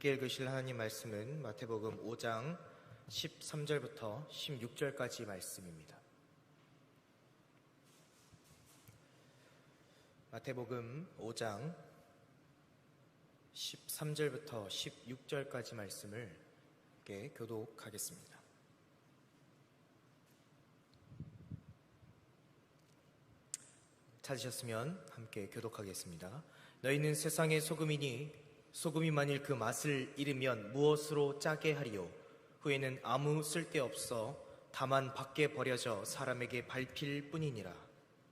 함께 읽으실 하나님 말씀은 마태복음 5장 13절부터 16절까지 말씀입니다. 마태복음 5장 13절부터 16절까지 말씀을 함께 교독하겠습니다. 찾으셨으면 함께 교독하겠습니다. 너희는 세상의 소금이니 소금이 만일 그 맛을 잃으면 무엇으로 짜게 하리요? 후에는 아무 쓸데없어 다만 밖에 버려져 사람에게 밟힐 뿐이니라.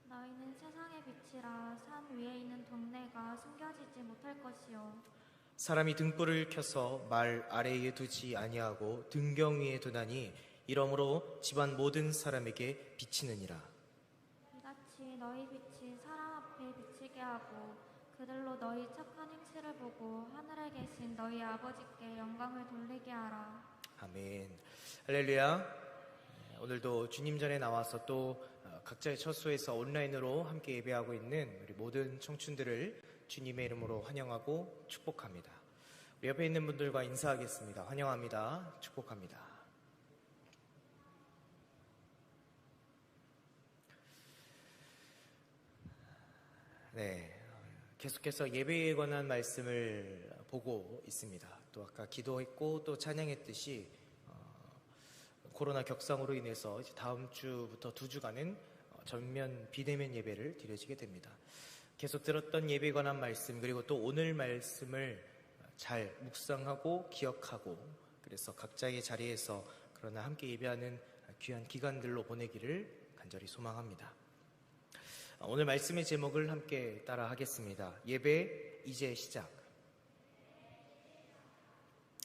너희는 세상의 빛이라. 산 위에 있는 동네가 숨겨지지 못할 것이요. 사람이 등불을 켜서 말 아래에 두지 아니하고 등경 위에 두나니 이러므로 집안 모든 사람에게 비치느니라. 이같이 너희 빛이 사람 앞에 비치게 하고 그들로 너희 착한 행실을 보고 하늘에 계신 너희 아버지께 영광을 돌리게 하라. 아멘. 할렐루야. 오늘도 주님 전에 나와서 또 각자의 처소에서 온라인으로 함께 예배하고 있는 우리 모든 청춘들을 주님의 이름으로 환영하고 축복합니다. 우리 옆에 있는 분들과 인사하겠습니다. 환영합니다. 축복합니다. 네, 계속해서 예배에 관한 말씀을 보고 있습니다. 또 아까 기도했고 또 찬양했듯이 코로나 격상으로 인해서 이제 다음 주부터 2주간은 전면 비대면 예배를 드려지게 됩니다. 계속 들었던 예배에 관한 말씀 그리고 또 오늘 말씀을 잘 묵상하고 기억하고 그래서 각자의 자리에서 그러나 함께 예배하는 귀한 기간들로 보내기를 간절히 소망합니다. 오늘 말씀의 제목을 함께 따라 하겠습니다. 예배 이제 시작.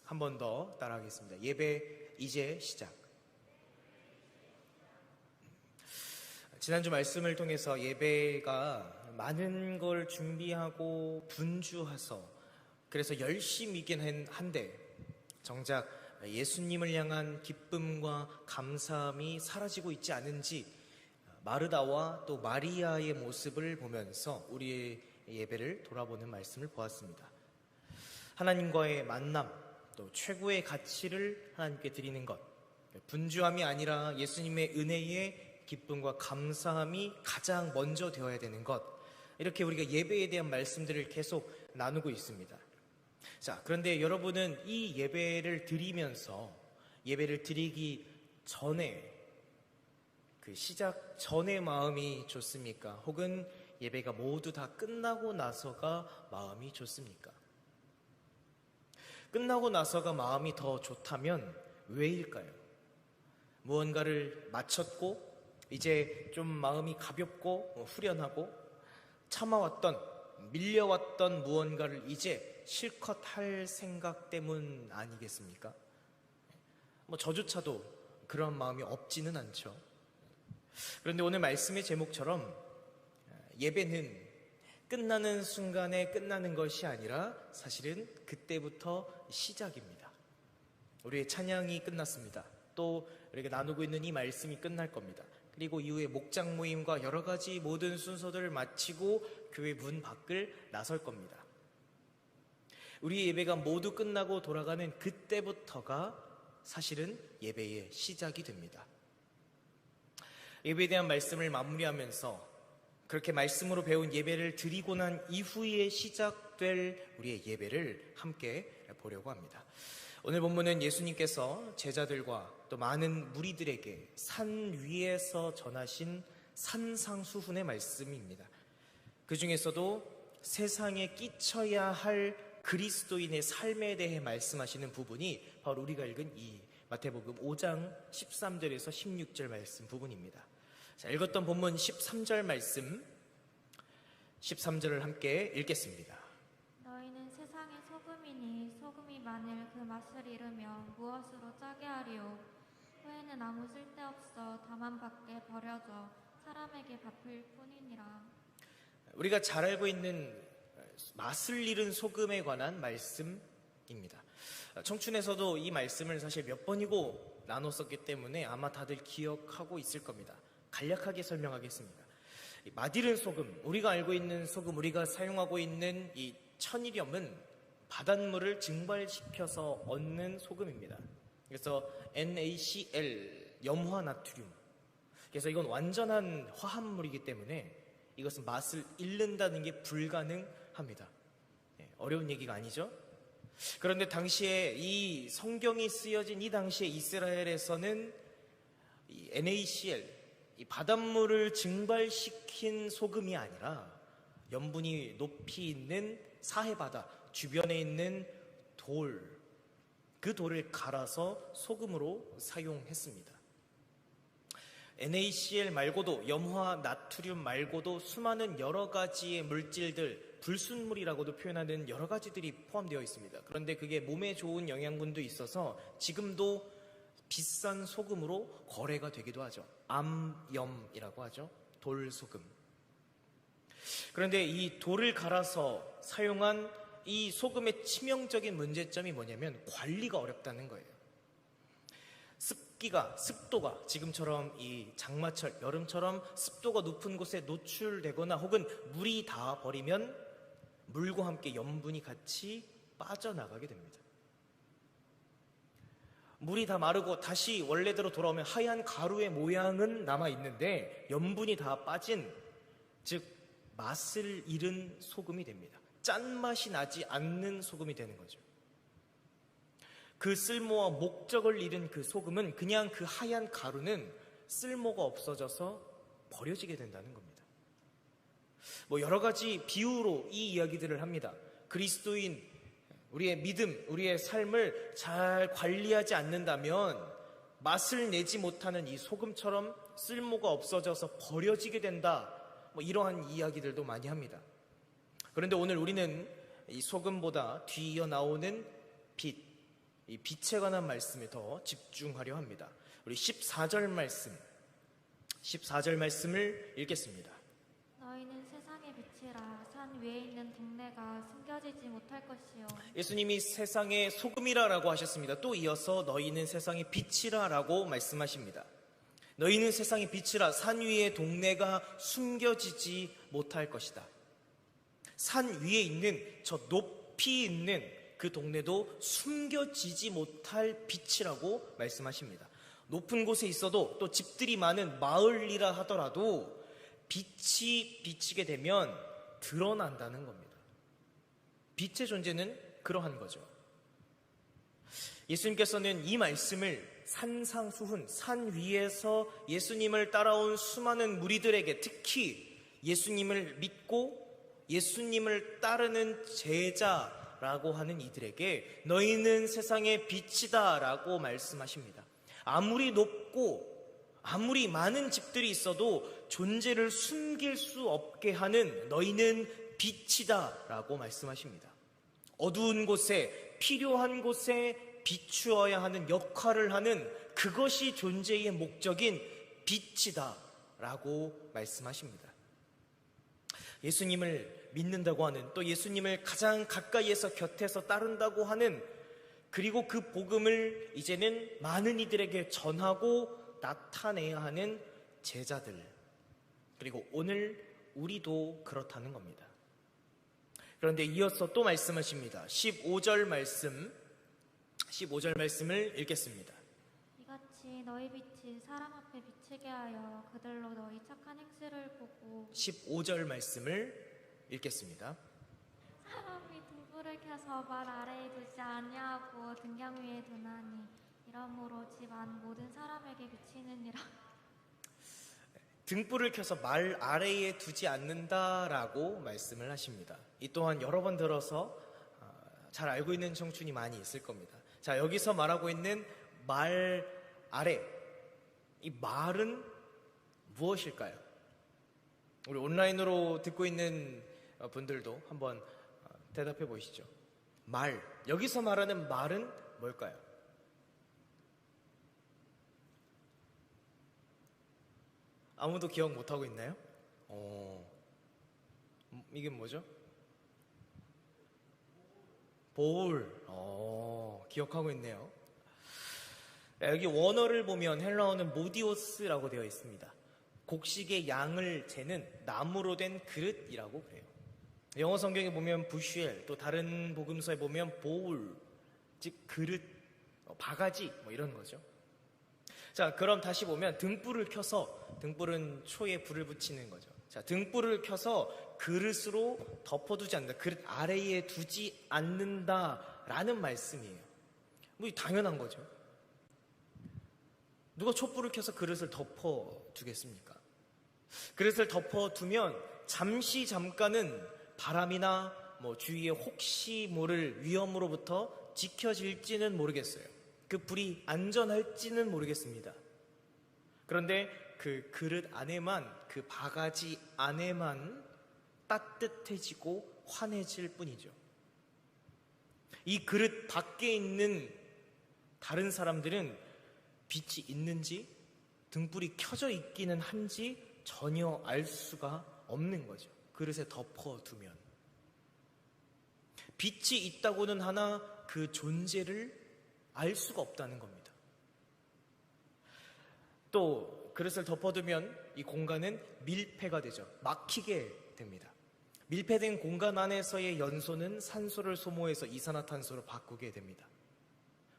한 번 더 따라 하겠습니다. 예배 이제 시작. 지난주 말씀을 통해서 예배가 많은 걸 준비하고 분주해서 그래서 열심이긴 한데 정작 예수님을 향한 기쁨과 감사함이 사라지고 있지 않은지 마르다와 또 마리아의 모습을 보면서 우리의 예배를 돌아보는 말씀을 보았습니다. 하나님과의 만남, 또 최고의 가치를 하나님께 드리는 것, 분주함이 아니라 예수님의 은혜의 기쁨과 감사함이 가장 먼저 되어야 되는 것, 이렇게 우리가 예배에 대한 말씀들을 계속 나누고 있습니다. 자, 그런데 여러분은 이 예배를 드리면서 예배를 드리기 전에 그 시작 전의 마음이 좋습니까? 혹은 예배가 모두 다 끝나고 나서가 마음이 좋습니까? 끝나고 나서가 마음이 더 좋다면 왜일까요? 무언가를 마쳤고 이제 좀 마음이 가볍고 후련하고 참아왔던 밀려왔던 무언가를 이제 실컷 할 생각 때문 아니겠습니까? 저조차도 그런 마음이 없지는 않죠. 그런데 오늘 말씀의 제목처럼 예배는 끝나는 순간에 끝나는 것이 아니라 사실은 그때부터 시작입니다. 우리의 찬양이 끝났습니다. 또 우리가 나누고 있는 이 말씀이 끝날 겁니다. 그리고 이후에 목장 모임과 여러 가지 모든 순서들을 마치고 교회 문 밖을 나설 겁니다. 우리의 예배가 모두 끝나고 돌아가는 그때부터가 사실은 예배의 시작이 됩니다. 예배에 대한 말씀을 마무리하면서 그렇게 말씀으로 배운 예배를 드리고 난 이후에 시작될 우리의 예배를 함께 보려고 합니다. 오늘 본문은 예수님께서 제자들과 또 많은 무리들에게 산 위에서 전하신 산상수훈의 말씀입니다. 그 중에서도 세상에 끼쳐야 할 그리스도인의 삶에 대해 말씀하시는 부분이 바로 우리가 읽은 이 마태복음 5장 13절에서 16절 말씀 부분입니다. 자, 읽었던 본문 13절 말씀 13절을 함께 읽겠습니다. 너희는 세상의 소금이니 소금이 만일 그 맛을 잃으면 무엇으로 짜게 하리요? 후에는 아무 쓸데없어 다만 밖에 버려져 사람에게 밟힐 뿐이니라. 우리가 잘 알고 있는 맛을 잃은 소금에 관한 말씀입니다. 청춘에서도 이 말씀을 사실 몇 번이고 나눴었기 때문에 아마 다들 기억하고 있을 겁니다. 간략하게 설명하겠습니다. 맛 잃은 소금, 우리가 알고 있는 소금, 우리가 사용하고 있는 이 천일염은 바닷물을 증발시켜서 얻는 소금입니다. 그래서 NaCl, 염화나트륨. 그래서 이건 완전한 화합물이기 때문에 이것은 맛을 잃는다는 게 불가능합니다. 어려운 얘기가 아니죠? 그런데 당시에 이 성경이 쓰여진 이 당시에 이스라엘에서는 이 NaCl, 이 바닷물을 증발시킨 소금이 아니라 염분이 높이 있는 사해바다 주변에 있는 그 돌을 갈아서 소금으로 사용했습니다. NaCl 말고도 염화 나트륨 말고도 수많은 여러 가지의 물질들, 불순물이라고도 표현하는 여러 가지들이 포함되어 있습니다. 그런데 그게 몸에 좋은 영양분도 있어서 지금도 비싼 소금으로 거래가 되기도 하죠. 암염이라고 하죠. 돌소금. 그런데 이 돌을 갈아서 사용한 이 소금의 치명적인 문제점이 뭐냐면 관리가 어렵다는 거예요. 습도가 지금처럼 이 장마철, 여름처럼 습도가 높은 곳에 노출되거나 혹은 물이 닿아 버리면 물과 함께 염분이 같이 빠져나가게 됩니다. 물이 다 마르고 다시 원래대로 돌아오면 하얀 가루의 모양은 남아있는데 염분이 다 빠진, 즉 맛을 잃은 소금이 됩니다. 짠맛이 나지 않는 소금이 되는 거죠. 그 쓸모와 목적을 잃은 그 소금은 그냥 그 하얀 가루는 쓸모가 없어져서 버려지게 된다는 겁니다. 여러 가지 비유로 이 이야기들을 합니다. 그리스도인, 우리의 믿음, 우리의 삶을 잘 관리하지 않는다면 맛을 내지 못하는 이 소금처럼 쓸모가 없어져서 버려지게 된다. 이러한 이야기들도 많이 합니다. 그런데 오늘 우리는 이 소금보다 뒤이어 나오는 빛, 이 빛에 관한 말씀에 더 집중하려 합니다. 우리 14절 말씀을 읽겠습니다. 너희는 세상의 빛이라. 산 위에 있는 동네가 숨겨지지 못할 것이요. 예수님이 세상의 소금이라라고 하셨습니다. 또 이어서 너희는 세상의 빛이라라고 말씀하십니다. 너희는 세상의 빛이라. 산 위의 동네가 숨겨지지 못할 것이다. 산 위에 있는, 저 높이 있는 그 동네도 숨겨지지 못할 빛이라고 말씀하십니다. 높은 곳에 있어도 또 집들이 많은 마을이라 하더라도 빛이 비치게 되면 드러난다는 겁니다. 빛의 존재는 그러한 거죠. 예수님께서는 이 말씀을 산상수훈, 산 위에서 예수님을 따라온 수많은 무리들에게, 특히 예수님을 믿고 예수님을 따르는 제자라고 하는 이들에게 너희는 세상의 빛이다 라고 말씀하십니다. 아무리 높고 아무리 많은 집들이 있어도 존재를 숨길 수 없게 하는 너희는 빛이다 라고 말씀하십니다. 어두운 곳에, 필요한 곳에 비추어야 하는 역할을 하는 그것이 존재의 목적인 빛이다 라고 말씀하십니다. 예수님을 믿는다고 하는, 또 예수님을 가장 가까이에서 곁에서 따른다고 하는, 그리고 그 복음을 이제는 많은 이들에게 전하고 나타내야 하는 제자들, 그리고 오늘 우리도 그렇다는 겁니다. 그런데 이어서 또 말씀하십니다. 15절 말씀을 읽겠습니다. 이같이 너희 빛이 사람 앞에 비치게 하여 그들로 너희 착한 행실을 보고. 15절 말씀을 읽겠습니다. 사람이 등불을 켜서 말 아래에 두지 아니하고 등경 위에 두나니 이러므로 집 안 모든 사람에게 비치느니라. 등불을 켜서 말 아래에 두지 않는다라고 말씀을 하십니다. 이 또한 여러 번 들어서 잘 알고 있는 청춘이 많이 있을 겁니다. 자, 여기서 말하고 있는 말 아래, 이 말은 무엇일까요? 우리 온라인으로 듣고 있는 분들도 한번 대답해 보시죠. 말, 여기서 말하는 말은 뭘까요? 아무도 기억 못하고 있나요? 이게 뭐죠? 볼. 기억하고 있네요. 여기 원어를 보면 헬라어는 모디오스라고 되어 있습니다. 곡식의 양을 재는 나무로 된 그릇이라고 그래요. 영어 성경에 보면 부쉘, 또 다른 복음서에 보면 보울, 즉 그릇, 바가지 뭐 이런 거죠. 자, 그럼 다시 보면 등불을 켜서, 등불은 초에 불을 붙이는 거죠. 자, 등불을 켜서 그릇으로 덮어두지 않는다, 그릇 아래에 두지 않는다라는 말씀이에요. 뭐 당연한 거죠. 누가 촛불을 켜서 그릇을 덮어두겠습니까? 그릇을 덮어두면 잠깐은 바람이나 뭐 주위에 혹시 모를 위험으로부터 지켜질지는 모르겠어요. 그 불이 안전할지는 모르겠습니다. 그런데 그 그릇 안에만, 그 바가지 안에만 따뜻해지고 환해질 뿐이죠. 이 그릇 밖에 있는 다른 사람들은 빛이 있는지 등불이 켜져 있기는 한지 전혀 알 수가 없는 거죠. 그릇에 덮어두면. 빛이 있다고는 하나 그 존재를 알 수가 없다는 겁니다. 또 그릇을 덮어두면 이 공간은 밀폐가 되죠. 막히게 됩니다. 밀폐된 공간 안에서의 연소는 산소를 소모해서 이산화탄소로 바꾸게 됩니다.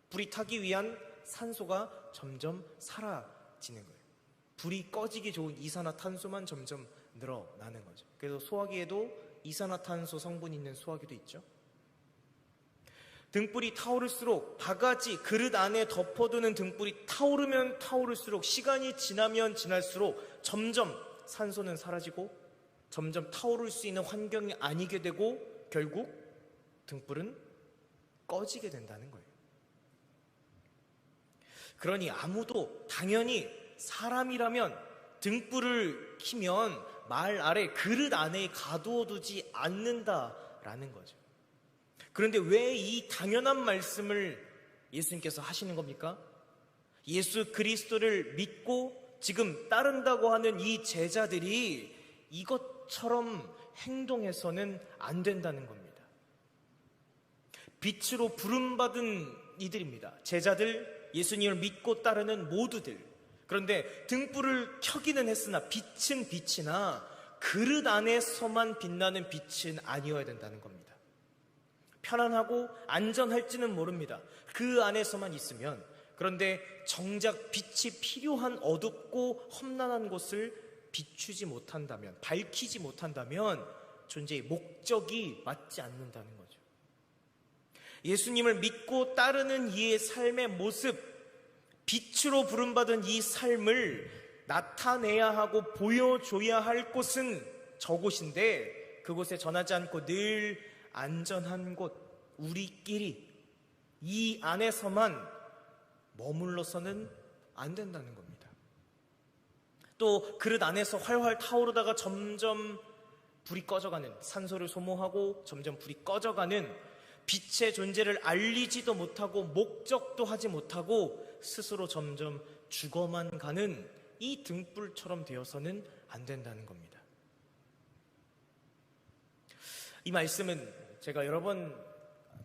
불이 타기 위한 산소가 점점 사라지는 거예요. 불이 꺼지기 좋은 이산화탄소만 점점 늘어나는 거죠. 그래서 소화기에도 이산화탄소 성분이 있는 소화기도 있죠. 등불이 타오를수록, 바가지, 그릇 안에 덮어두는 등불이 타오르면 타오를수록, 시간이 지나면 지날수록 점점 산소는 사라지고 점점 타오를 수 있는 환경이 아니게 되고 결국 등불은 꺼지게 된다는 거예요. 그러니 아무도 당연히 사람이라면 등불을 켜면 말 아래, 그릇 안에 가두어두지 않는다라는 거죠. 그런데 왜 이 당연한 말씀을 예수님께서 하시는 겁니까? 예수 그리스도를 믿고 지금 따른다고 하는 이 제자들이 이것처럼 행동해서는 안 된다는 겁니다. 빛으로 부름받은 이들입니다. 제자들, 예수님을 믿고 따르는 모두들. 그런데 등불을 켜기는 했으나 빛은 빛이나 그릇 안에서만 빛나는 빛은 아니어야 된다는 겁니다. 편안하고 안전할지는 모릅니다. 그 안에서만 있으면. 그런데 정작 빛이 필요한 어둡고 험난한 곳을 비추지 못한다면, 밝히지 못한다면 존재의 목적이 맞지 않는다는 거죠. 예수님을 믿고 따르는 이의 삶의 모습, 빛으로 부름받은 이 삶을 나타내야 하고 보여줘야 할 곳은 저곳인데, 그곳에 전하지 않고 늘 안전한 곳, 우리끼리 이 안에서만 머물러서는 안 된다는 겁니다. 또 그릇 안에서 활활 타오르다가 점점 불이 꺼져가는, 산소를 소모하고 점점 불이 꺼져가는, 빛의 존재를 알리지도 못하고 목적도 하지 못하고 스스로 점점 죽어만 가는 이 등불처럼 되어서는 안 된다는 겁니다. 이 말씀은 제가 여러 번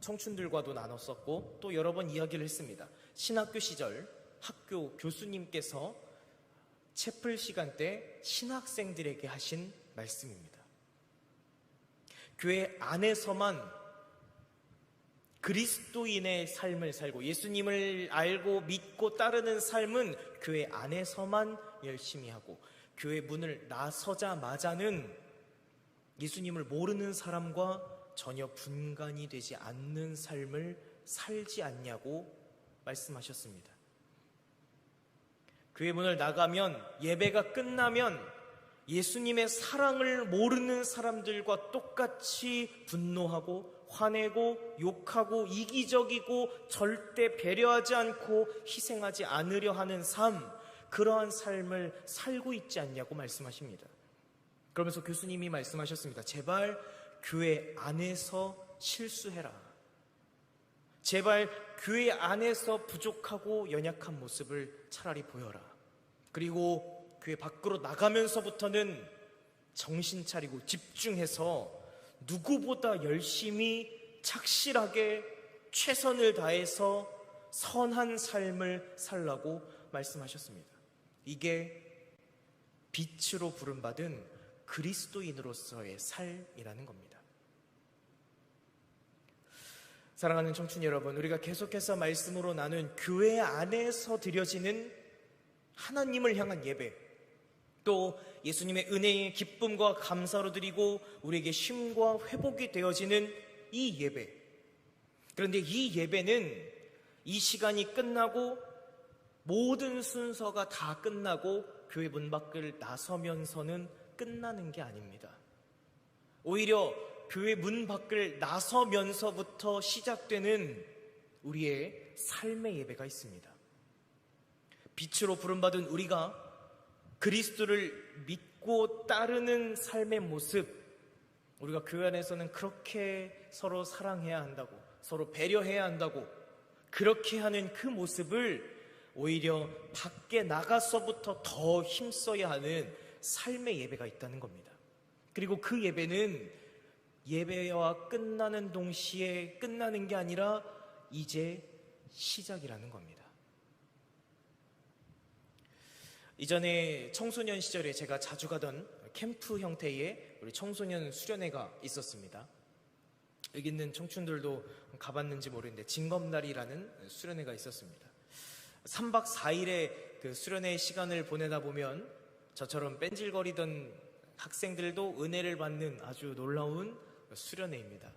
청춘들과도 나눴었고 또 여러 번 이야기를 했습니다. 신학교 시절 학교 교수님께서 채플 시간 때 신학생들에게 하신 말씀입니다. 교회 안에서만 그리스도인의 삶을 살고 예수님을 알고 믿고 따르는 삶은 교회 안에서만 열심히 하고, 교회 문을 나서자마자는 예수님을 모르는 사람과 전혀 분간이 되지 않는 삶을 살지 않냐고 말씀하셨습니다. 교회 문을 나가면, 예배가 끝나면 예수님의 사랑을 모르는 사람들과 똑같이 분노하고 화내고 욕하고 이기적이고 절대 배려하지 않고 희생하지 않으려 하는 삶, 그러한 삶을 살고 있지 않냐고 말씀하십니다. 그러면서 교수님이 말씀하셨습니다. 제발 교회 안에서 실수해라. 제발 교회 안에서 부족하고 연약한 모습을 차라리 보여라. 그리고 교회 밖으로 나가면서부터는 정신 차리고 집중해서 누구보다 열심히 착실하게 최선을 다해서 선한 삶을 살라고 말씀하셨습니다. 이게 빛으로 부름받은 그리스도인으로서의 삶이라는 겁니다. 사랑하는 청춘 여러분, 우리가 계속해서 말씀으로 나눈 교회 안에서 드려지는 하나님을 향한 예배, 또 예수님의 은혜의 기쁨과 감사로 드리고 우리에게 쉼과 회복이 되어지는 이 예배. 그런데 이 예배는 이 시간이 끝나고 모든 순서가 다 끝나고 교회 문 밖을 나서면서는 끝나는 게 아닙니다. 오히려 교회 문 밖을 나서면서부터 시작되는 우리의 삶의 예배가 있습니다. 빛으로 부름받은 우리가 그리스도를 믿고 따르는 삶의 모습, 우리가 교회 안에서는 그렇게 서로 사랑해야 한다고, 서로 배려해야 한다고, 그렇게 하는 그 모습을 오히려 밖에 나가서부터 더 힘써야 하는 삶의 예배가 있다는 겁니다. 그리고 그 예배는 예배와 끝나는 동시에 끝나는 게 아니라 이제 시작이라는 겁니다. 이전에 청소년 시절에 제가 자주 가던 캠프 형태의 우리 청소년 수련회가 있었습니다. 여기 있는 청춘들도 가봤는지 모르겠는데 징검다리라는 수련회가 있었습니다. 3박 4일의 그 수련회 시간을 보내다 보면 저처럼 뺀질거리던 학생들도 은혜를 받는 아주 놀라운 수련회입니다.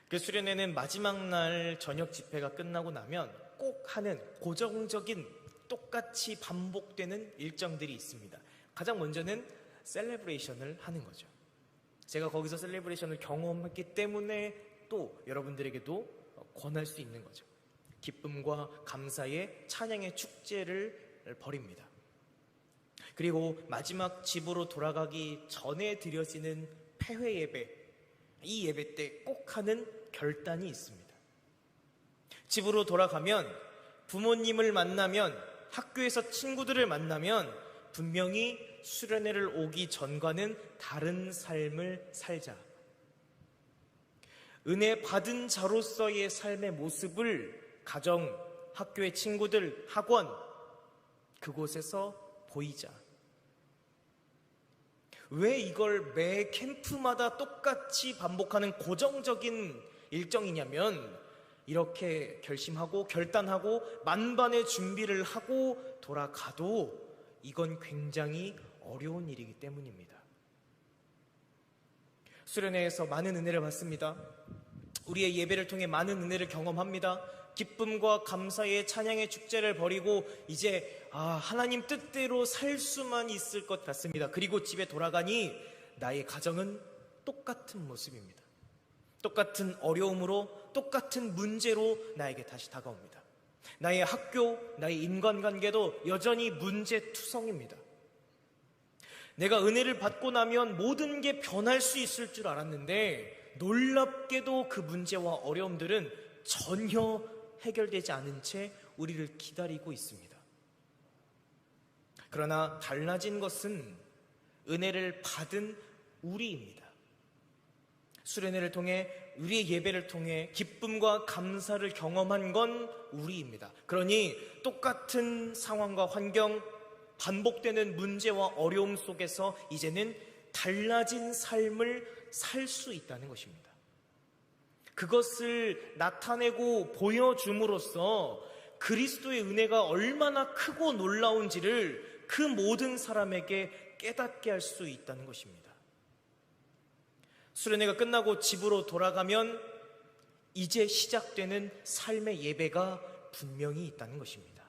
그 수련회는 마지막 날 저녁 집회가 끝나고 나면 꼭 하는 고정적인 똑같이 반복되는 일정들이 있습니다. 가장 먼저는 셀레브레이션을 하는 거죠. 제가 거기서 셀레브레이션을 경험했기 때문에 또 여러분들에게도 권할 수 있는 거죠. 기쁨과 감사의 찬양의 축제를 벌입니다. 그리고 마지막 집으로 돌아가기 전에 드려지는 폐회 예배, 이 예배 때 꼭 하는 결단이 있습니다. 집으로 돌아가면, 부모님을 만나면, 학교에서 친구들을 만나면 분명히 수련회를 오기 전과는 다른 삶을 살자. 은혜 받은 자로서의 삶의 모습을 가정, 학교의 친구들, 학원, 그곳에서 보이자. 왜 이걸 매 캠프마다 똑같이 반복하는 고정적인 일정이냐면, 이렇게 결심하고 결단하고 만반의 준비를 하고 돌아가도 이건 굉장히 어려운 일이기 때문입니다. 수련회에서 많은 은혜를 받습니다. 우리의 예배를 통해 많은 은혜를 경험합니다. 기쁨과 감사의 찬양의 축제를 벌이고 이제 하나님 뜻대로 살 수만 있을 것 같습니다. 그리고 집에 돌아가니 나의 가정은 똑같은 모습입니다. 똑같은 어려움으로, 똑같은 문제로 나에게 다시 다가옵니다. 나의 학교, 나의 인간관계도 여전히 문제투성입니다. 내가 은혜를 받고 나면 모든 게 변할 수 있을 줄 알았는데 놀랍게도 그 문제와 어려움들은 전혀 해결되지 않은 채 우리를 기다리고 있습니다. 그러나 달라진 것은 은혜를 받은 우리입니다. 수련회를 통해, 우리의 예배를 통해 기쁨과 감사를 경험한 건 우리입니다. 그러니 똑같은 상황과 환경, 반복되는 문제와 어려움 속에서 이제는 달라진 삶을 살 수 있다는 것입니다. 그것을 나타내고 보여줌으로써 그리스도의 은혜가 얼마나 크고 놀라운지를 그 모든 사람에게 깨닫게 할 수 있다는 것입니다. 수련회가 끝나고 집으로 돌아가면 이제 시작되는 삶의 예배가 분명히 있다는 것입니다.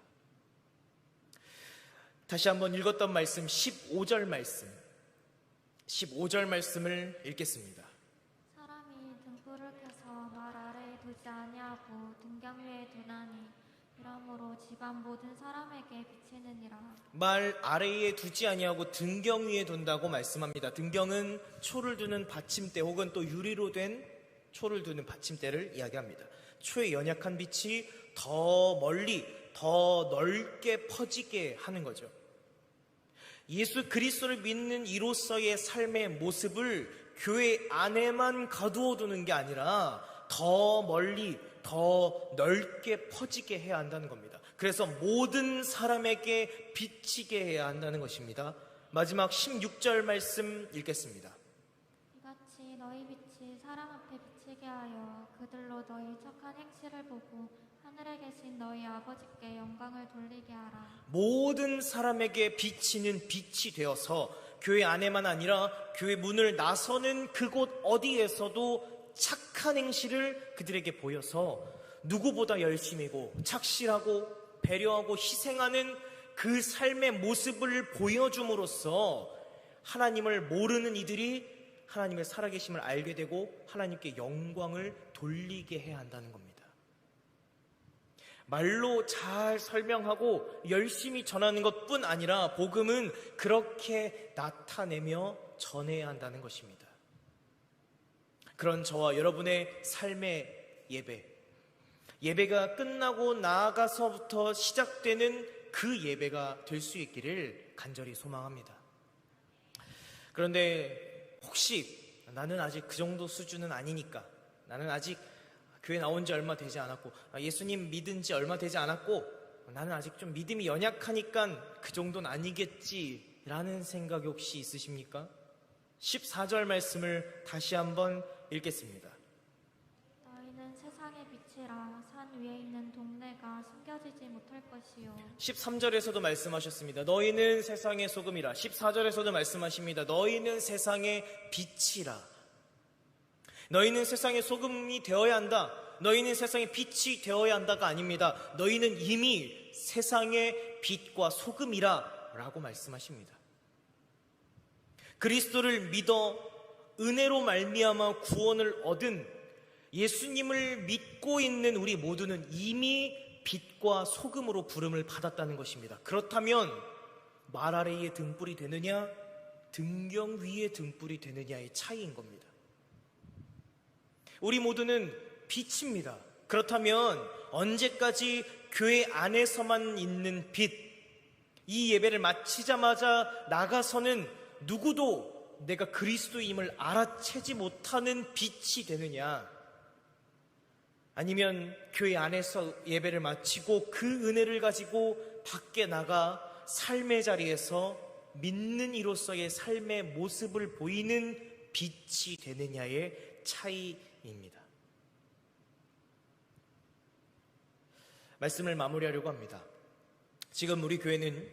다시 한번 읽었던 말씀, 15절 말씀, 15절 말씀을 읽겠습니다. 사람이 등불을 켜서 말 아래에 두지 아니하고 등경 위에 두나니 이러므로 집안 모든 사람에게 비치느니라. 말 아래에 두지 아니하고 등경 위에 둔다고 말씀합니다. 등경은 초를 두는 받침대 혹은 또 유리로 된 초를 두는 받침대를 이야기합니다. 초의 연약한 빛이 더 멀리, 더 넓게 퍼지게 하는 거죠. 예수 그리스도를 믿는 이로서의 삶의 모습을 교회 안에만 가두어 두는 게 아니라 더 멀리, 더 넓게 퍼지게 해야 한다는 겁니다. 그래서 모든 사람에게 비치게 해야 한다는 것입니다. 마지막 16절 말씀 읽겠습니다. 이같이 너희 빛이 사람 앞에 비치게 하여 그들로 너희 착한 행실을 보고 하늘에 계신 너희 아버지께 영광을 돌리게 하라. 모든 사람에게 비치는 빛이 되어서 교회 안에만 아니라 교회 문을 나서는 그곳 어디에서도 착한 행실을 그들에게 보여서 누구보다 열심이고 착실하고 배려하고 희생하는 그 삶의 모습을 보여줌으로써 하나님을 모르는 이들이 하나님의 살아계심을 알게 되고 하나님께 영광을 돌리게 해야 한다는 겁니다. 말로 잘 설명하고 열심히 전하는 것뿐 아니라 복음은 그렇게 나타내며 전해야 한다는 것입니다. 그런 저와 여러분의 삶의 예배가 끝나고 나아가서부터 시작되는 그 예배가 될 수 있기를 간절히 소망합니다. 그런데 혹시 나는 아직 그 정도 수준은 아니니까, 나는 아직 교회 나온 지 얼마 되지 않았고, 예수님 믿은 지 얼마 되지 않았고, 나는 아직 좀 믿음이 연약하니까 그 정도는 아니겠지라는 생각이 혹시 있으십니까? 14절 말씀을 다시 한번 읽겠습니다. 너희는 세상의 빛이라. 산 위에 있는 동네가 숨겨지지 못할 것이요. 13절에서도 말씀하셨습니다. 너희는 세상의 소금이라. 14절에서도 말씀하십니다. 너희는 세상의 빛이라. 너희는 세상의 소금이 되어야 한다. 너희는 세상의 빛이 되어야 한다가 아닙니다. 너희는 이미 세상의 빛과 소금이라 라고 말씀하십니다. 그리스도를 믿어 은혜로 말미암아 구원을 얻은 예수님을 믿고 있는 우리 모두는 이미 빛과 소금으로 부름을 받았다는 것입니다. 그렇다면 말 아래의 등불이 되느냐, 등경 위의 등불이 되느냐의 차이인 겁니다. 우리 모두는 빛입니다. 그렇다면 언제까지 교회 안에서만 있는 빛, 이 예배를 마치자마자 나가서는 누구도 내가 그리스도임을 알아채지 못하는 빛이 되느냐, 아니면 교회 안에서 예배를 마치고 그 은혜를 가지고 밖에 나가 삶의 자리에서 믿는 이로서의 삶의 모습을 보이는 빛이 되느냐의 차이입니다. 말씀을 마무리하려고 합니다. 지금 우리 교회는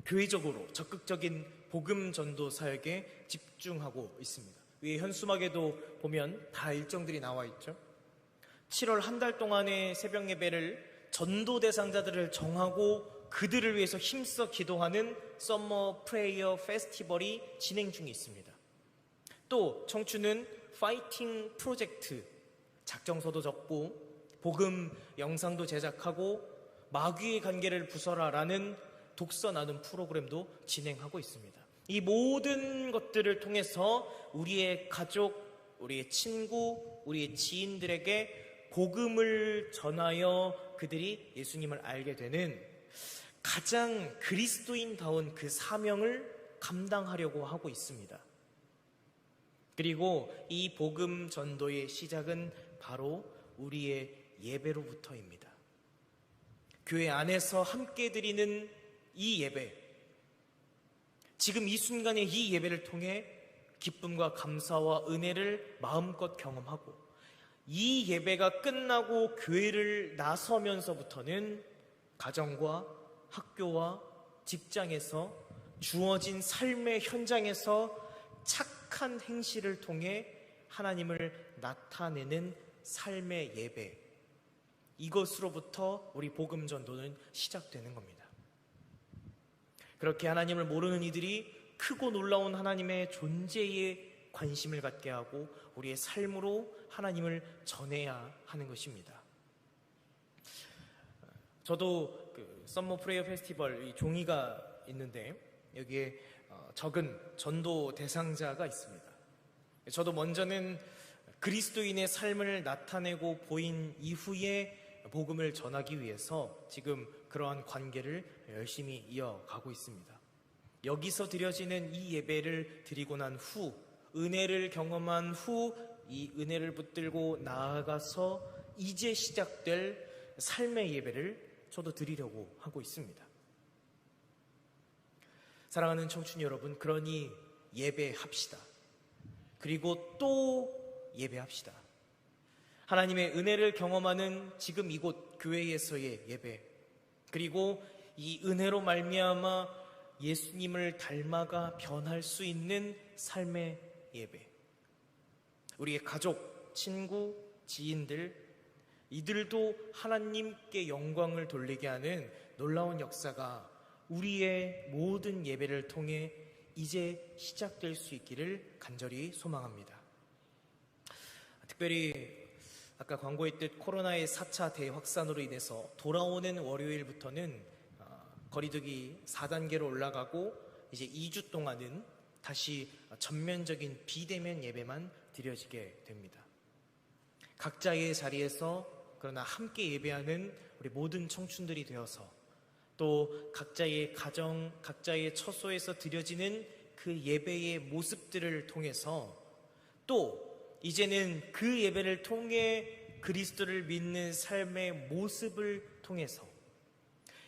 교회적으로 적극적인 복음 전도 사역에 집중하고 있습니다. 위에 현수막에도 보면 다 일정들이 나와 있죠. 7월 한 달 동안의 새벽 예배를 전도 대상자들을 정하고 그들을 위해서 힘써 기도하는 썸머 프레이어 페스티벌이 진행 중에 있습니다. 또 청춘은 파이팅 프로젝트, 작정서도 적고 복음 영상도 제작하고 마귀의 관계를 부숴라라는 독서 나눔 프로그램도 진행하고 있습니다. 이 모든 것들을 통해서 우리의 가족, 우리의 친구, 우리의 지인들에게 복음을 전하여 그들이 예수님을 알게 되는 가장 그리스도인다운 그 사명을 감당하려고 하고 있습니다. 그리고 이 복음 전도의 시작은 바로 우리의 예배로부터입니다. 교회 안에서 함께 드리는 이 예배, 지금 이 순간의 이 예배를 통해 기쁨과 감사와 은혜를 마음껏 경험하고 이 예배가 끝나고 교회를 나서면서부터는 가정과 학교와 직장에서 주어진 삶의 현장에서 착한 행실을 통해 하나님을 나타내는 삶의 예배, 이것으로부터 우리 복음 전도는 시작되는 겁니다. 그렇게 하나님을 모르는 이들이 크고 놀라운 하나님의 존재에 관심을 갖게 하고 우리의 삶으로 하나님을 전해야 하는 것입니다. 저도 그 썸머 프레이어 페스티벌 이 종이가 있는데 여기에 적은 전도 대상자가 있습니다. 저도 먼저는 그리스도인의 삶을 나타내고 보인 이후에 복음을 전하기 위해서 지금 그러한 관계를 열심히 이어가고 있습니다. 여기서 드려지는 이 예배를 드리고 난 후, 은혜를 경험한 후 이 은혜를 붙들고 나아가서 이제 시작될 삶의 예배를 저도 드리려고 하고 있습니다. 사랑하는 청춘 여러분, 그러니 예배합시다. 그리고 또 예배합시다. 하나님의 은혜를 경험하는 지금 이곳 교회에서의 예배, 그리고 이 은혜로 말미암아 예수님을 닮아가 변할 수 있는 삶의 예배, 우리의 가족, 친구, 지인들, 이들도 하나님께 영광을 돌리게 하는 놀라운 역사가 우리의 모든 예배를 통해 이제 시작될 수 있기를 간절히 소망합니다. 특별히 아까 광고했듯 코로나의 4차 대확산으로 인해서 돌아오는 월요일부터는 거리두기 4단계로 올라가고 이제 2주 동안은 다시 전면적인 비대면 예배만 드려지게 됩니다. 각자의 자리에서 그러나 함께 예배하는 우리 모든 청춘들이 되어서 또 각자의 가정, 각자의 처소에서 드려지는 그 예배의 모습들을 통해서 또 이제는 그 예배를 통해 그리스도를 믿는 삶의 모습을 통해서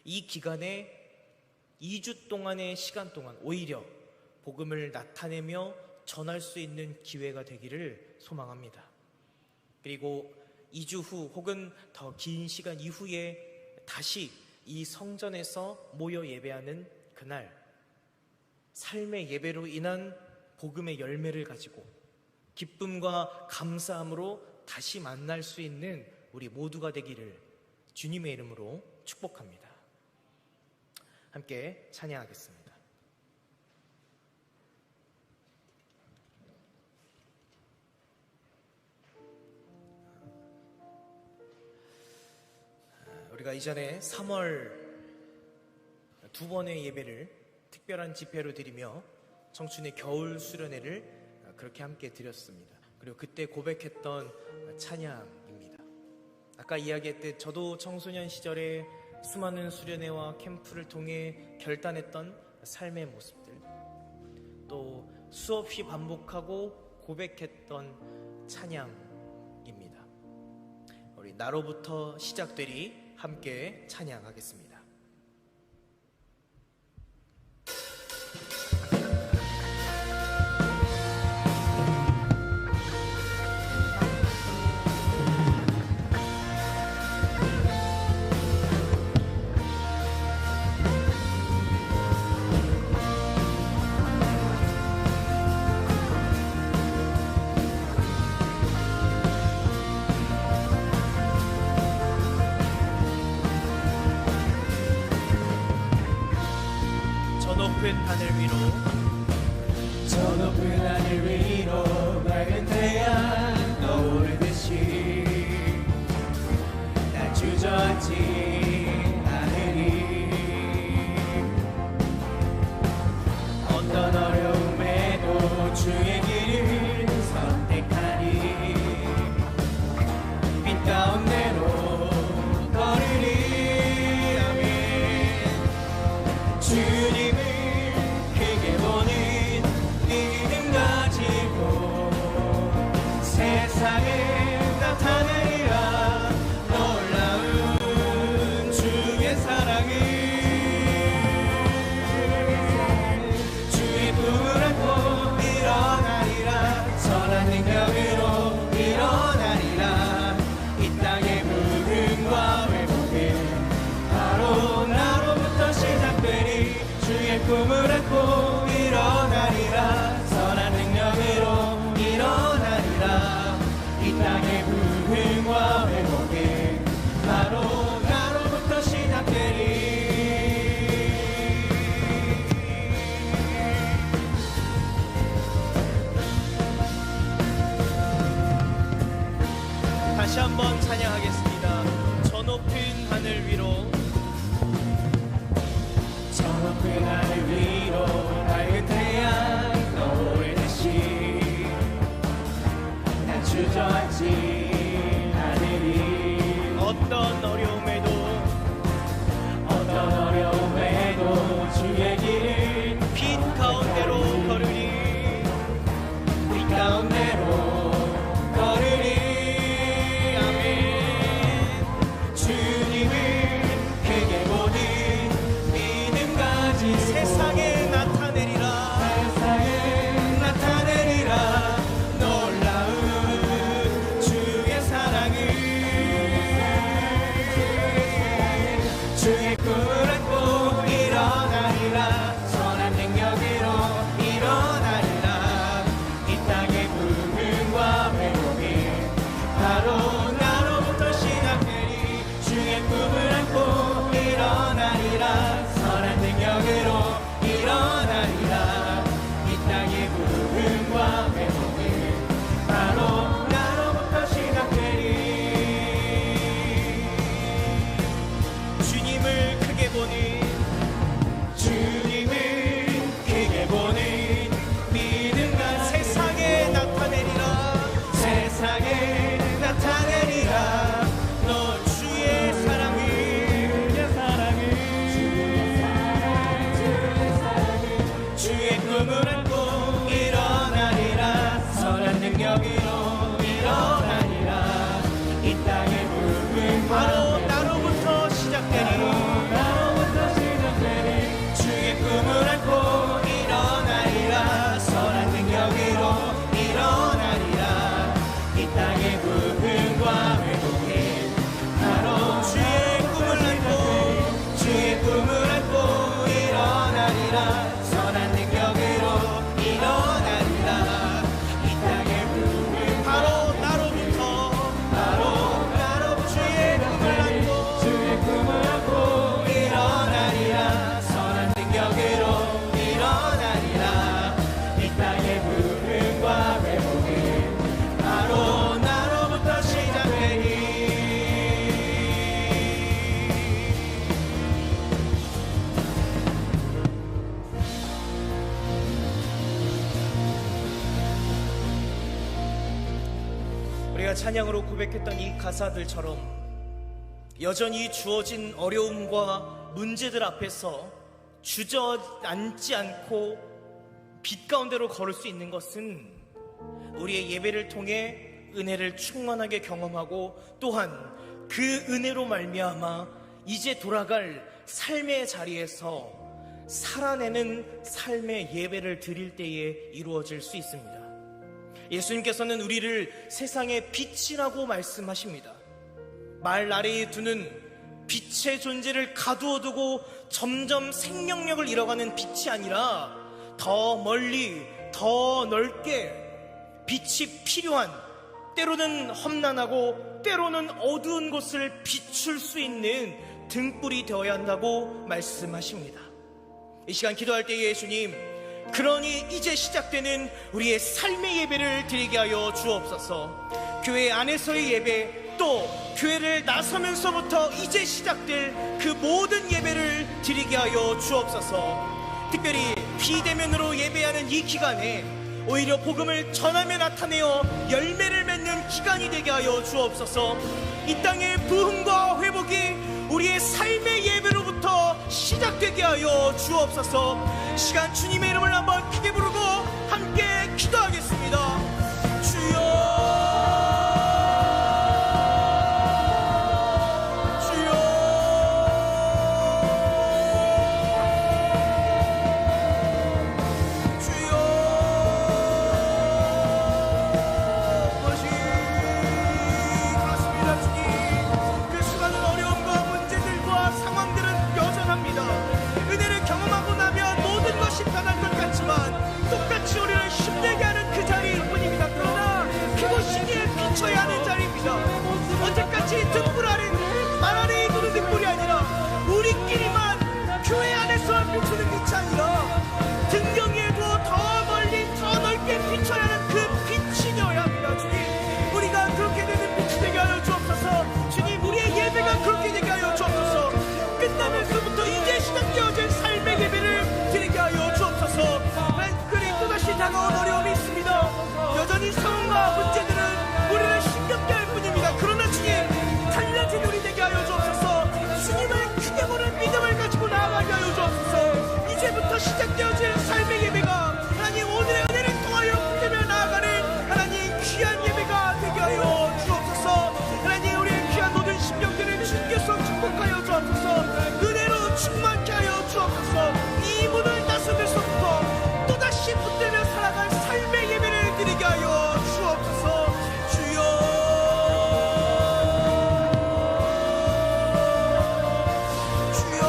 이 기간에 2주 동안의 시간 동안 오히려 복음을 나타내며 전할 수 있는 기회가 되기를 소망합니다. 그리고 2주 후 혹은 더 긴 시간 이후에 다시 이 성전에서 모여 예배하는 그날, 삶의 예배로 인한 복음의 열매를 가지고 기쁨과 감사함으로 다시 만날 수 있는 우리 모두가 되기를 주님의 이름으로 축복합니다. 함께 찬양하겠습니다. 우리가 이전에 3월 2번의 예배를 특별한 집회로 드리며 청춘의 겨울 수련회를 그렇게 함께 드렸습니다. 그리고 그때 고백했던 찬양입니다. 아까 이야기했듯 저도 청소년 시절에 수많은 수련회와 캠프를 통해 결단했던 삶의 모습들, 또 수없이 반복하고 고백했던 찬양입니다. 우리 나로부터 시작되리 함께 찬양하겠습니다. 높은 하늘 위로, 저 높은 하늘 위로 맑은 태양 떠오르듯이 날 주저앉지 않으리. 어떤 어려움에도 주의 길을 선택하리. 빛 가운데로 걸으리. 아멘. 주님을 세상에 나타내리라. 놀라운 주의 사랑을, 주의 품을 안고 일어나리라. 선한 능력으로 일어나리라. 이 땅의 부흥과 회복은 바로 나로부터 시작되리. 주의 품을 안고 일어나리라. 선한 능력으로 일어나리라. 이 땅의 부흥과 회복은 바로 나로부터 시작되리. 다시 한번 찬양하겠습니다. 저 높은 하늘 위로, 저 높은 하늘 위로 밝은 태양 떠오르듯이 날 주저앉지 않으리. 어떤 어려움에도 주의 길을 빛 가운데로 걸으리. 빛 가운데로 걸으리. 아멘. 주님을 크게 보는 믿음 가지고 세상에 나타내리라. 세상에 나타내리라. 놀라운 주의 사랑을, 부흥과 회복이 바로 주의 꿈을 안고 주의 꿈을 안고 일어나리라. 선한 능력으로 일어나리라. 이 땅의 부흥 바로 나로부터 주의 꿈을 안고 주의 꿈을 안고 일어나리라. 선한 능력으로 일어나리라. 이 땅의 부흥과 회복이 바로 나로부터 시작되리. 우리가 찬양으로 고백했던 이 가사들처럼 여전히 주어진 어려움과 문제들 앞에서 주저앉지 않고 빛 가운데로 걸을 수 있는 것은 우리의 예배를 통해 은혜를 충만하게 경험하고 또한 그 은혜로 말미암아 이제 돌아갈 삶의 자리에서 살아내는 삶의 예배를 드릴 때에 이루어질 수 있습니다. 예수님께서는 우리를 세상의 빛이라고 말씀하십니다. 말 아래에 두는 빛의 존재를 가두어 두고 점점 생명력을 잃어가는 빛이 아니라 더 멀리 더 넓게 빛이 필요한, 때로는 험난하고 때로는 어두운 곳을 비출 수 있는 등불이 되어야 한다고 말씀하십니다. 이 시간 기도할 때에 예수님, 그러니 이제 시작되는 우리의 삶의 예배를 드리게 하여 주옵소서. 교회 안에서의 예배, 또 교회를 나서면서부터 이제 시작될 그 모든 예배를 드리게 하여 주옵소서. 특별히 비대면으로 예배하는 이 기간에 오히려 복음을 전하며 나타내어 열매를 맺는 기간이 되게 하여 주옵소서. 이 땅의 부흥과 회복이 우리의 삶의 예배로부터 시작되게 하여 주옵소서. 시간 주님의 이름을 한번 크게 부르고 함께 기도하겠습니다. 주여, 똑같이 우리를 힘들게 하는 그 자리일 뿐입니다. 그러나 그곳이기에 비춰야 하는 자리입니다. 언제까지 등불 아래, 말 아래에 두는 등불이 아니라 우리끼리만 교회 안에서 비추는 빛이 아니라 등경 위에도 더 멀리 더 넓게 비춰야 하는 그 빛이 되어야 합니다. 주님, 우리가 그렇게 되는 빛이 되게 하여 주옵소서. 주님, 우리의 예배가 그렇게 되게 하여 주옵소서. 끝나면서부터 이제 시작되어질 삶의 예배를 드리게 하여 주옵소서. 다가온 어려움이 있습니다. 여전히 상황과 문제들은 우리를 힘겹게 할 뿐입니다. 그러나 주님, 달라진 우리 되게 하여 주옵소서. 주님을 크게 보는 믿음을 가지고 나아가게 하여 주옵소서. 이제부터 시작되어질 삶의 예배가 하나님 오늘의 은혜를 통하여 붙들며 나아가는 하나님 귀한 예배가 되게 하여 주옵소서. 하나님, 우리의 귀한 모든 심령들을 주께서 축복하여 주옵소서. 은혜로 충만케 하여 주옵소서. 이 문을 나서면서부터 또다시 붙들며 살아갈 삶의 예배를 드리게 하여 주옵소서. 주여, 주여,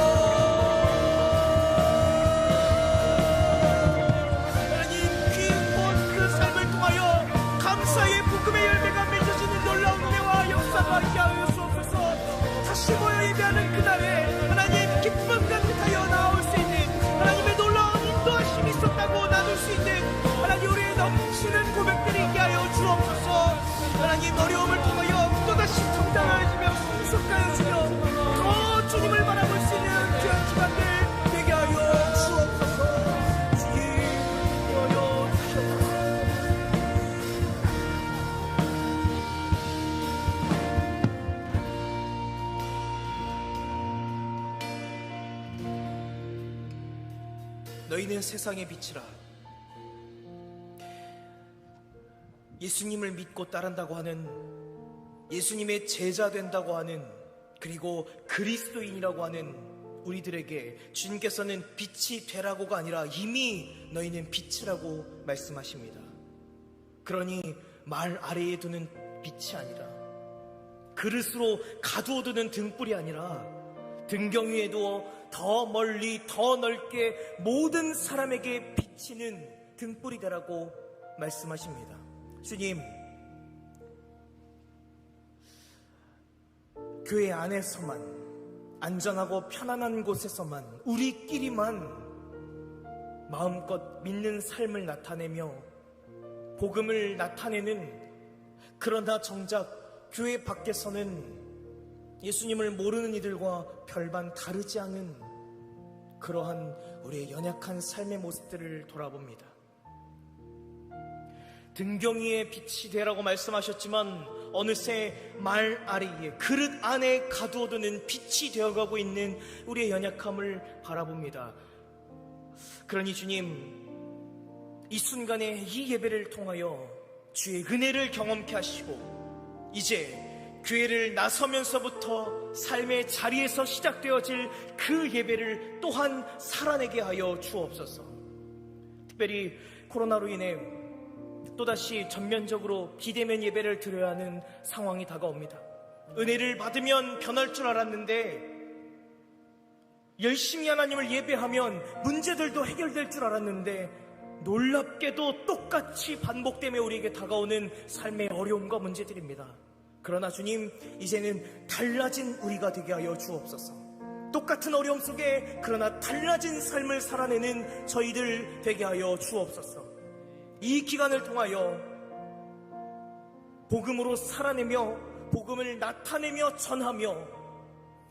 하나님, 귀한 그 삶을 통하여 감사의 복음의 열매가 맺어지는 놀라운 은혜와 역사가 있게 하여 주옵소서. 다시 모여 예배하는 그날에 하나님 기쁨 가득하여 나올 수 있는 하나님의 놀라운 인도하심이 있었다고 나눌 수 있는 하나님, 우리의 넘치는 고백들이 있게 하여 주옵소서. 하나님, 어려움을 통하여 또다시 성장하여지며 성숙하여 주며 더 주님을 바라볼 수 있는 귀한 시간들 되게 하여 주옵소서. 주님, 하여 주옵소서. 너희는 세상의 빛이라. 예수님을 믿고 따른다고 하는, 예수님의 제자 된다고 하는, 그리고 그리스도인이라고 하는 우리들에게 주님께서는 빛이 되라고가 아니라 이미 너희는 빛이라고 말씀하십니다. 그러니 말 아래에 두는 빛이 아니라, 그릇으로 가두어두는 등불이 아니라 등경 위에 두어 더 멀리 더 넓게 모든 사람에게 비치는 등불이 되라고 말씀하십니다. 주님, 교회 안에서만, 안전하고 편안한 곳에서만, 우리끼리만 마음껏 믿는 삶을 나타내며 복음을 나타내는, 그러나 정작 교회 밖에서는 예수님을 모르는 이들과 별반 다르지 않은 그러한 우리의 연약한 삶의 모습들을 돌아봅니다. 등경 위에 빛이 되라고 말씀하셨지만 어느새 말아래에, 그릇 안에 가두어두는 빛이 되어가고 있는 우리의 연약함을 바라봅니다. 그러니 주님, 이 순간에 이 예배를 통하여 주의 은혜를 경험케 하시고, 이제 교회를 나서면서부터 삶의 자리에서 시작되어질 그 예배를 또한 살아내게 하여 주옵소서. 특별히 코로나로 인해 또다시 전면적으로 비대면 예배를 드려야 하는 상황이 다가옵니다. 은혜를 받으면 변할 줄 알았는데, 열심히 하나님을 예배하면 문제들도 해결될 줄 알았는데, 놀랍게도 똑같이 반복되며 우리에게 다가오는 삶의 어려움과 문제들입니다. 그러나 주님, 이제는 달라진 우리가 되게 하여 주옵소서. 똑같은 어려움 속에 그러나 달라진 삶을 살아내는 저희들 되게 하여 주옵소서. 이 기간을 통하여 복음으로 살아내며 복음을 나타내며 전하며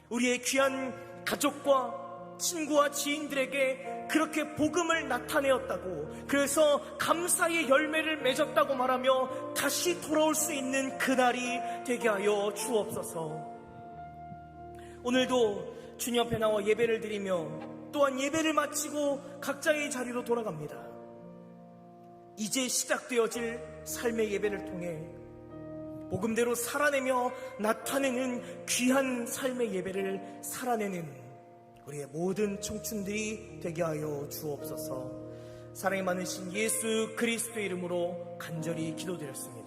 우리의 귀한 가족과 친구와 지인들에게 그렇게 복음을 나타내었다고, 그래서 감사의 열매를 맺었다고 말하며 다시 돌아올 수 있는 그날이 되게 하여 주옵소서. 오늘도 주님 앞에 나와 예배를 드리며 또한 예배를 마치고 각자의 자리로 돌아갑니다. 이제 시작되어질 삶의 예배를 통해 복음대로 살아내며 나타내는 귀한 삶의 예배를 살아내는 우리의 모든 청춘들이 되게 하여 주옵소서. 사랑이 많으신 예수 그리스도의 이름으로 간절히 기도드렸습니다.